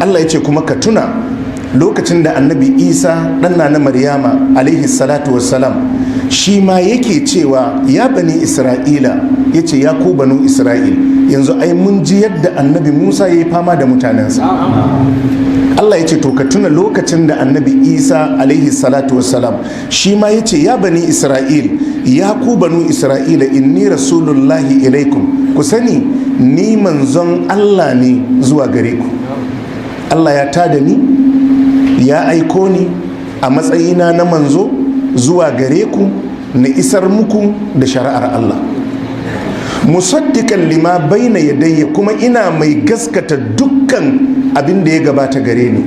Allah ya ce kuma ka tuna lokacin da annabi Isa ɗanna na Maryama alaihi salatu wassalam shi ma yake cewa ya bani Isra'ila, ya ce ya ku banu Isra'il, yanzu ai mun ji yadda annabi Musa ya yi fama da mutanensa. Allah ya ce to ka tuna lokacin da annabi Isa alaihi salatu wassalam shi ma ya ce ya bani Isra'il, ya ku banu Isra'ila, inni rasulullahi ilaikum, ku sani ni manzon Allah ne zuwa gare ku. Allah ya tada ni, ya aiko ni a matsayina na manzo zuwa gare ku na isar muku da shari'ar Allah, musaddiqan lima baina yadayya, kuma ina mai gaskata dukkan abin da ya gabata gare ni.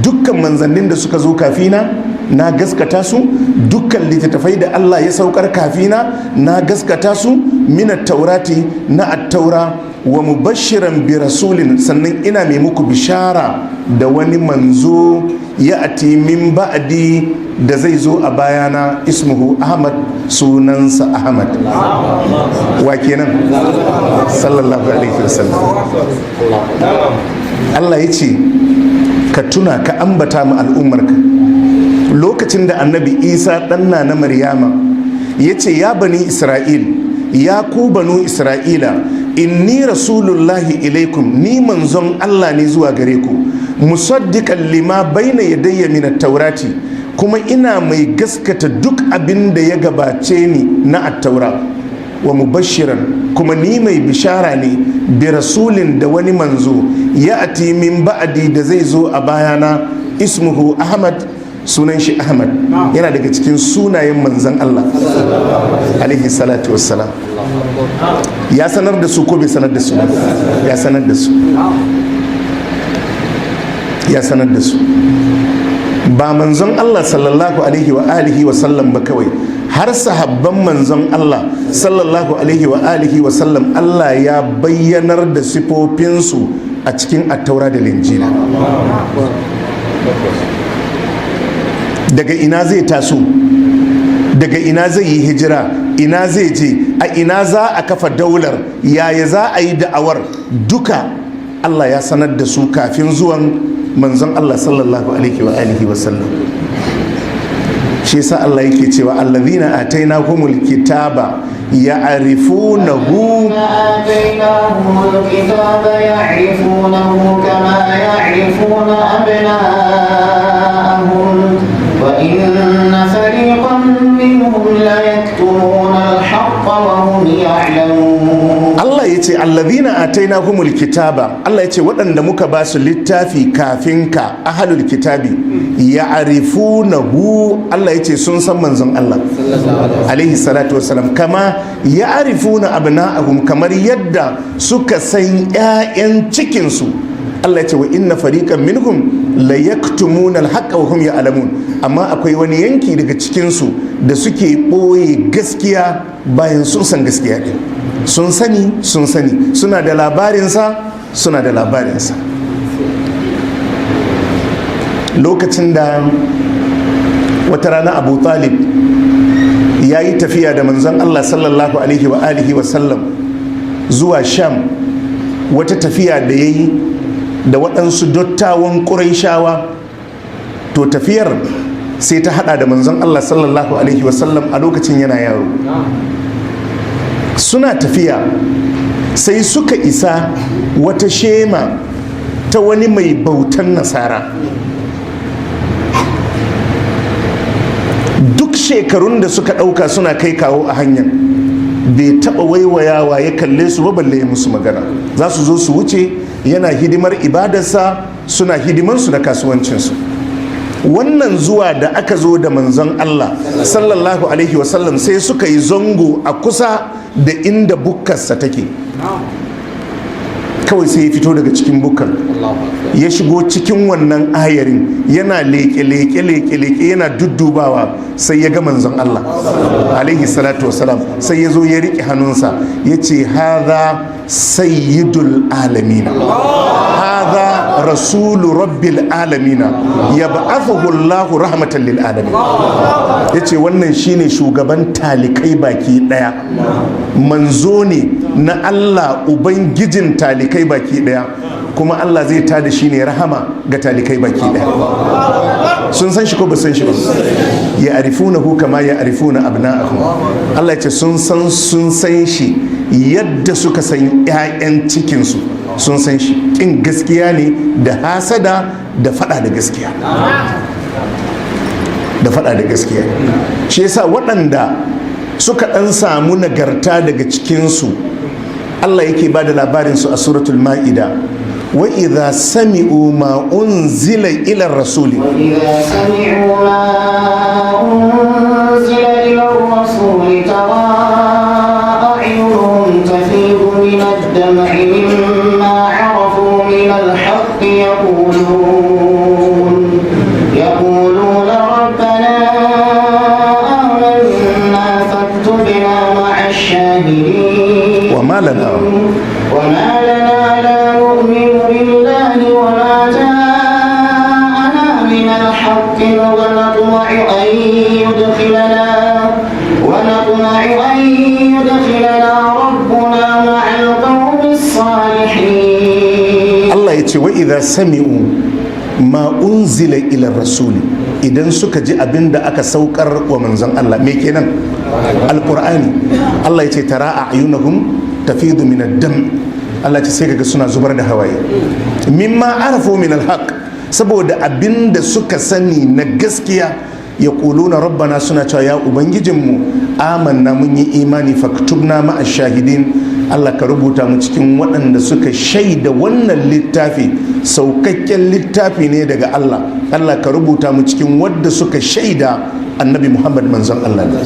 Dukkan manzannin da suka zo kafina na gaskata su, dukkan littattafai da Allah ya saukar kafina na gaskata su, minat taurati na attaura, wa mubashiran bi rasulin, sannan ina mai muku bishara da wani manzo ya ati min ba'di da zai zo a bayana, ismuhu Ahmad, sunansa Ahmad. Wa kenan? Sallallahu alaihi wasallam. Allah ya ce ka tuna, ka ambata ma al'ummarka lokacin da annabi Isa ɗanna na Maryama ya ce ya bani Isra'il, ya ku banu Isra'ila, inni rasulullahi ilaikum, ni manzon Allah ne zuwa gare ku, musaddiqan lima baina yadayya min at-taurati, kuma ina mai gaskata duk abin da ya gabace ni na at-taura, wa mubashiran, kuma ni mai bishara ne bi rasulin da wani manzo ya ati min ba'di da zai zo a bayana, ismuhu Ahmad, sunan shi Ahmad, yana daga cikin sunayen manzon Allah alaihi salatu wassalam. Ya sanar da su ko bai sanar da su? Ya sanar da su, ya sanar da su. Ba manzon Allah sallallahu alaihi wa alihi wa sallam ba kawai, har sahabban manzon Allah sallallahu alaihi wa alihi wa sallam Allah ya bayyanar da sifofinsu a cikin attaura da linjila. Daga ina zai taso, daga ina zai yi hijira, ina zai je, a ina za a kafa daular, yaya za a yi da'awar, duka Allah ya sanar da su kafin zuwan manzon Allah sallallahu alaihi wa alihi wa sallam. Shi yasa Allah yake cewa allazina atainahumul kitaba ya'rifunahu kama ya'rifuna abna'ahum wa inna fariqan minhum la yaktumuna al-haqqa wa hum ya'lamun. Allah yace allazina atainahumul kitaba, Allah yace waɗanda muka ba su littafi kafin ka, ahlul kitabi, ya'rifunahu, Allah yace sun san manzon Allah alaihi salatu wassalam, kama ya'rifuna abna'ahum, kamar yadda suka san ƴaƴan cikinsu. Allah yace wa inna fariqan minhum la yaktumuna al-haqqa wa hum ya'lamun, amma akwai wani yanki daga cikinsu da suke ɓoye gaskiya bayan sun san gaskiya ɗin. Sun sani, suna da labarinsa, lokacin da wata rana Abu Talib ya yi tafiya da manzon Allah sallallahu alaihi wa alihi wa sallam zuwa Sham, wata tafiya da ya yi da waɗansu dattawan Qurayshawa, to tafiyar sai ta hada da manzon Allah sallallahu alaihi wa sallam a lokacin yana yaro. Suna tafiya sai suka isa wata shema ta wani mai bautan nasara. Duk shekarun da suka ɗauka suna kai kawo a hanyar, bai taɓa waiwayawa ya kalle su ba, balle ya musu magana. Za su zo su wuce, yana hidimar ibadarsa, suna hidimarsu na kasuwancinsu. Wannan zuwa da aka zo da manzon Allah sallallahu alaihi wasallam sai suka yi zango a kusa da inda bukkarsa take. Kawai sai ya fito daga cikin bukkar, ya shigo cikin wannan ayarin, yana leke yana duddubawa, sai ya ga manzon Allah alaihi salatu wasalam, sai ya zo ya riƙe hannunsa ya ce hadha sayyidul alamina, hadha rasulu rabbil alamina, yab'athuhu Allahu rahmatan lil alamin. Yace wannan shine shugaban talikai baki daya, manzo ne na Allah ubangijin talikai baki daya, kuma Allah zai tada shi ne rahama ga talikai baki daya. Sun san shi ko ba san shi ba? Ya arifunahu kama ya arifuna abna'ahum. Allah ya ce sun san shi yadda suka san 'ya'yan cikinsu. Sun san shi kin gaskiya ne da hasada da fada da gaskiya, da fada da gaskiya. Shi yasa waɗanda suka ɗan samu nagarta daga cikinsu Allah yake ba da labarinsu a suratul ma'ida. wa idha sami'u ma unzila ila rasuli ترى أعينهم تفيض من الدمع مما عرفوا من الحق يقولون ربنا آمنا فاكتبنا مع الشاهدين وما لنا لا نؤمن بالله وما جاءنا من الحق ونطمع أن يدخلنا ربنا مع القوم الصالحين. الله يتي وإذا سمعوا ما أنزل إلى الرسول idan suka ji abin da aka saukar wa manzon Allah me kenan alqur'ani. Allah yace tara a'yunahum tafidu min ad-dam. Allah ce sai kaga suna zubar da hawaye mimma arafu min al-haq, saboda abin da suka sani na gaskiya. yaquluna rabbana, suna cewa ya ubangijinmu amanna mun yi imani faktubna ma'a shahidin. Allah ka rubuta mu cikin waɗanda suka shaida wannan littafi saukakken littafi ne daga Allah. Allah ka rubuta mu cikin wadda suka shaida annabi Muhammad manzon Allah ne.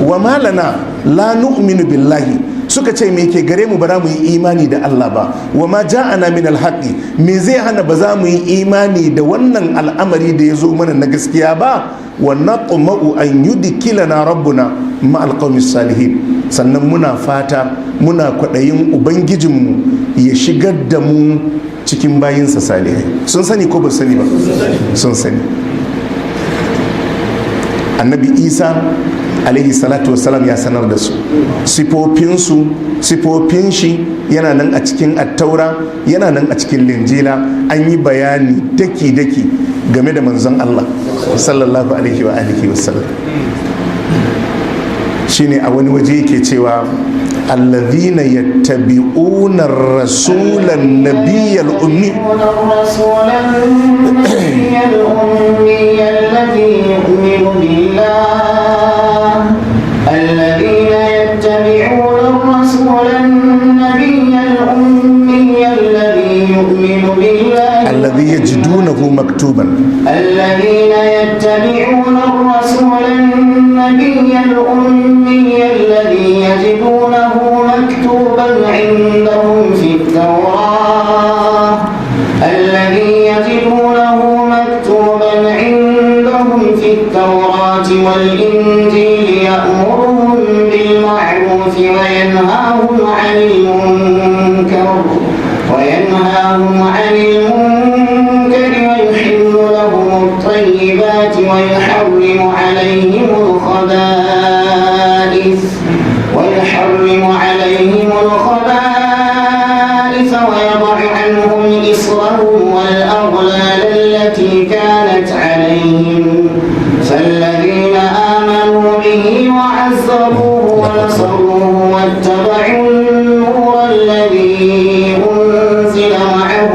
Wa malana la nu'minu billahi, suka ce me ke gare mu ba za mu yi imani da Allah ba. Wa ma ja'ana min alhaqi, me zai hana ba za mu yi imani da wannan al'amari da ya zo mana na gaskiya ba. Wa naqma'u an yudkilana rabbuna ma alqawmis salihin, sannan muna fata muna kwaɗayin ubangijinmu ya shigar da mu cikin bayinsa salihai. Sun sani ko ba sani ba? Sun sani. Annabi Isa alaihi salatu wassalam ya sanar da su sifofin shi yana nan a cikin attaura, yana nan a cikin linjila. An yi bayani daki-daki game da manzon Allah sallallahu alaihi wa alihi wasallam. shine a wani waje yake cewa الذين يتبعون الرسول النبي الأمي الذي يؤمن بالله الذين يتبعون الرسول النبي الأمي الذي يؤمن بالله الذي يجدونه مكتوبا الذين يتبعون الرسول النبي الأمي الذي يجدونه مكتوبا عندهم في التوراة والإنجيل يأمرهم بالمعروف وينهاهم عن المنكر ويحل لهم الطيبات ويحرم عليهم الخبائث ويضع عنهم إصرهم والأغلال التي كانت عليهم. فالذين آمنوا به وعزروه ونصروه واتبعوا النور الذي أنزل معه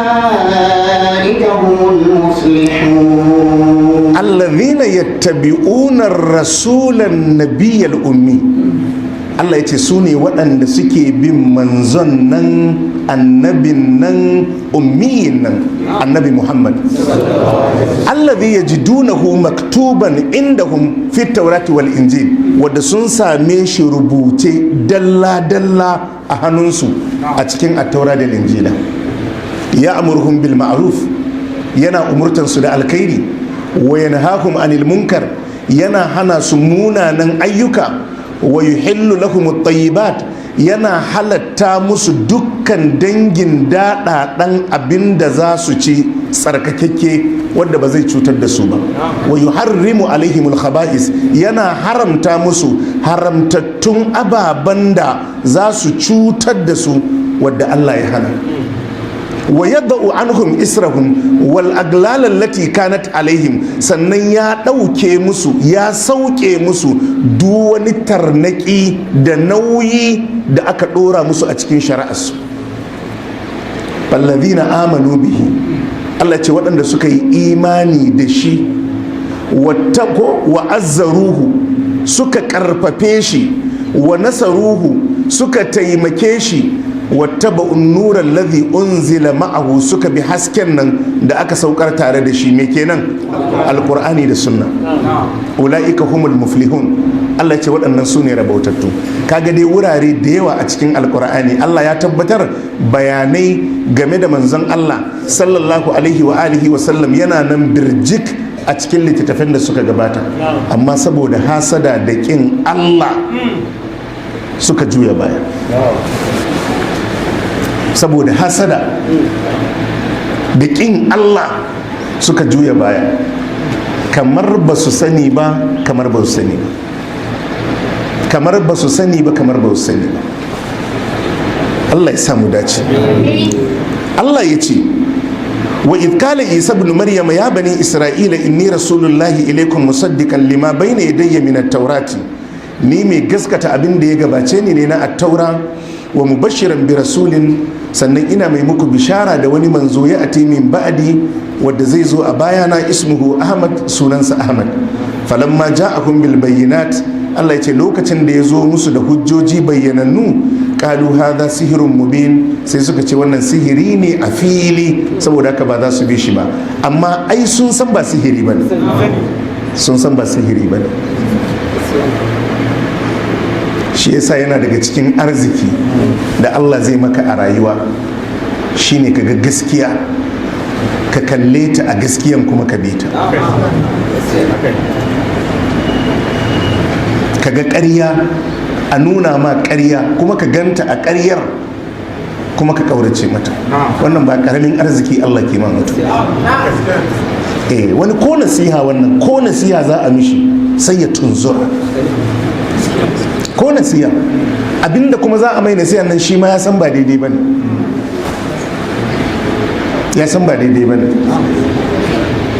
أولئك هم المفلحون. الذين يتبعون الرسول النبي الأمي. Allah ya ce su ne waɗanda suke bin manzon nan, annabin nan, ummiyin nan, annabi Muhammad. Alladhi yajidunahu maktuban indahum fi taurati wal injil, wadda sun same shi rubuce dalla-dalla a hannunsu a cikin attaura da injila. Ya amurhum bil ma'ruf, yana umurtansu da alkhairi, wa yanhahum anil munkar, yana hana su munanan ayyuka. Wa yuhillu lahum at-tayyibat, yana halatta musu dukkan dangin daɗaɗan abin da za su ci tsarkakakke wanda ba zai cutar da su ba. Wa yuharrimu alaihimul khaba'is, yana haramta musu haramtattun ababen da za su cutar da su wadda Allah ya hana. Wa yadau anhum israhum wal aglal allati kanat alaihim, sannan ya ɗauke musu, ya sauke musu duk wani tarnaki da nauyi da aka ɗora musu a cikin shari'arsu. Balladhina amanu bihi, Allah ce waɗanda suka yi imani da shi, wattaqu wa azzaruhu, suka ƙarfafe shi, wa nasaruhu, suka taimake shi, wattaba'un nura alladhi unzila ma'ahu, suka bi hasken nan da aka saukar tare da shi. Me kenan? Alqur'ani da sunna. Ulaika humul muflihun. Allah ce waɗannan su ne rabautattu. Kaga dai wurare da yawa a cikin alqur'ani Allah ya tabbatar bayanai game da manzon Allah sallallahu alaihi wa alihi wa sallam yana nan birjik a cikin littattafan da suka gabata, amma saboda hasada da kin Allah suka juya baya. Saboda hasada da ƙin Allah suka juya baya, kamar ba su sani ba, kamar ba su sani ba, kamar ba su sani ba, kamar ba su sani ba. Allah ya samu dace. Allah ya ce wa idh qala Isa ibn Maryam ya bani Isra'ila inni rasulullahi ilaykum musaddiqan lima bayna yadayya min at-taurati, ni mai gaskata abin da ya gabace ni ne na at-taura, wa mubashiran bi rasulin, sannan ina mai muku bishara da wani manzo ya ati min ba'di wadda zai zo a bayana, ismuhu Ahmad, sunansa Ahmad. Falamma ja'ahum bil bayyinat, Allah ya ce lokacin da ya zo musu da hujjoji bayyanannu, qalu hadha sihrun mubin, sai suka ce wannan sihiri ne a fili, saboda haka ba za su bi shi ba. Amma ai sun san ba sihiri bane, sun san ba sihiri bane. Shi yasa yana daga cikin arziki da Allah zai maka a rayuwa shine kaga gaskiya, ka kalle ta a gaskiyan kuma ka bi ta. Kaga ƙarya a nuna ma ƙarya kuma ka ganta a ƙaryar kuma ka ƙaurace mata. Wannan ba ƙaramin arziki Allah ke ma mutum. Wani ko nasiha, wannan ko nasiha za a mishi sai ya tunzura, ko nasiha, abinda kuma za a mai nasiha nan shi ma ya san ba daidai bane, ya san ba daidai bane.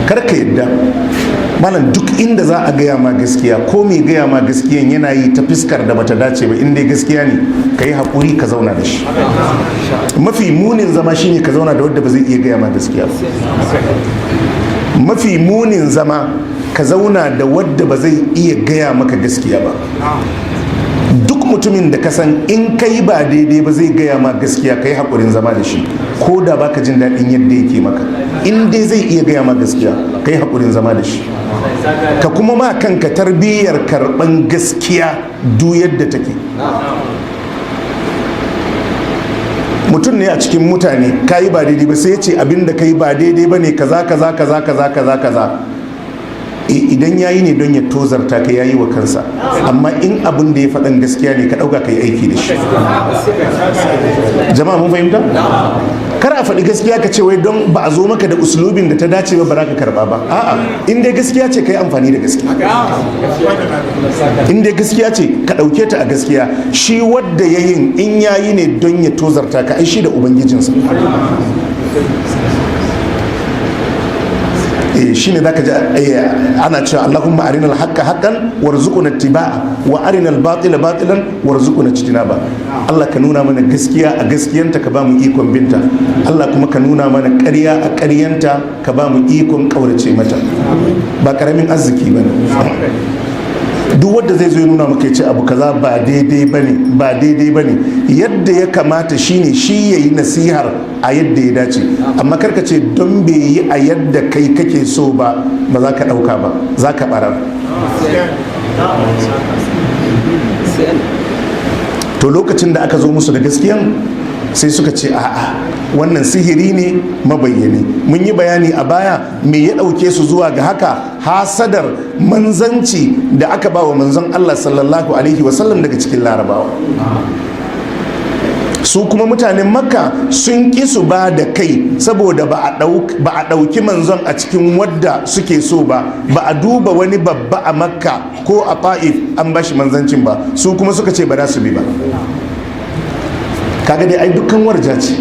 Kar ka yadda malam, duk inda za a gaya ma gaskiya, ko mai gaya ma gaskiyan yana yi ta fiskar da bata dace ba, inda gaskiya ne ka yi haƙuri ka zauna da shi. Mafi munin zama shine ka zauna da wadda ba zai iya gaya ma gaskiya ba. Mafi munin zama ka zauna da wadda ba zai iya gaya maka gaskiya ba. Duk mutumin da ka san in kai ba daidai ba zai gaya ma gaskiya, ka yi haƙurin zama da shi, ko da baka jin daɗin yadda yake maka. In dai zai iya gaya ma gaskiya, ka yi haƙurin zama da shi. Ka kuma ma kanka tarbiyyar karɓan gaskiya duk yadda take. Mutum ne a cikin mutane ka yi ba daidai ba, sai ya ce abin da ka yi ba daidai ba ne, kaza kaza kaza kaza kaza kaza. Idan ya yi ne don ya tozarta ka, ya yi wa kansa. Amma in abin da ya faɗan gaskiya ne, ka ɗauka ka yi aiki da shi. Jama'a mun fahimta? Kar a faɗi gaskiya ka ce wai don ba a zo maka da uslubin da ta dace ba, ba za ka karɓa ba. A'a, in dai gaskiya ce ka yi amfani da gaskiya. In dai gaskiya ce ka ɗauke ta a gaskiya. Shi wadda ya yin in ya yi ne don ya tozarta ka, ai shi da ubangijinsa. Shi ne za ka ji ana cewa Allahumma arinal haqqa haqqan warzuqna ittiba'a wa arinal batila batilan warzuqna ijtinaba. Allah ka nuna mana gaskiya a gaskiyanta, ka ba mu ikon binta. Allah kuma ka nuna mana ƙarya a ƙaryanta, ka ba mu ikon ƙaurace mata. Ba ƙaramin arziki ba ne. Duk wanda zai zo ya nuna maka ya ce abu kaza ba daidai bane, ba daidai bane, yadda ya kamata shine shi yayi nasihar a yadda ya dace. Amma karka ce don bai yi a yadda kai kake so ba, ba za ka dauka ba, za ka barar. To lokacin da aka zo musu da gaskiyan, sai suka ce a'a, wannan sihiri ne mabayyani. Mun yi bayani a baya me ya ɗauke su zuwa ga haka, hasadar manzanci da aka ba wa manzon Allah sallallahu alaihi wasallam daga cikin larabawa. su kuma mutanen makka sun ƙi su ba da kai saboda ba a ɗauki manzon a cikin wadda suke so ba a duba wani babba a makka ko a ta'if an bashi manzancin ba, su kuma suka ce ba za su bi ba. kaga dai ai dukkan warja ce.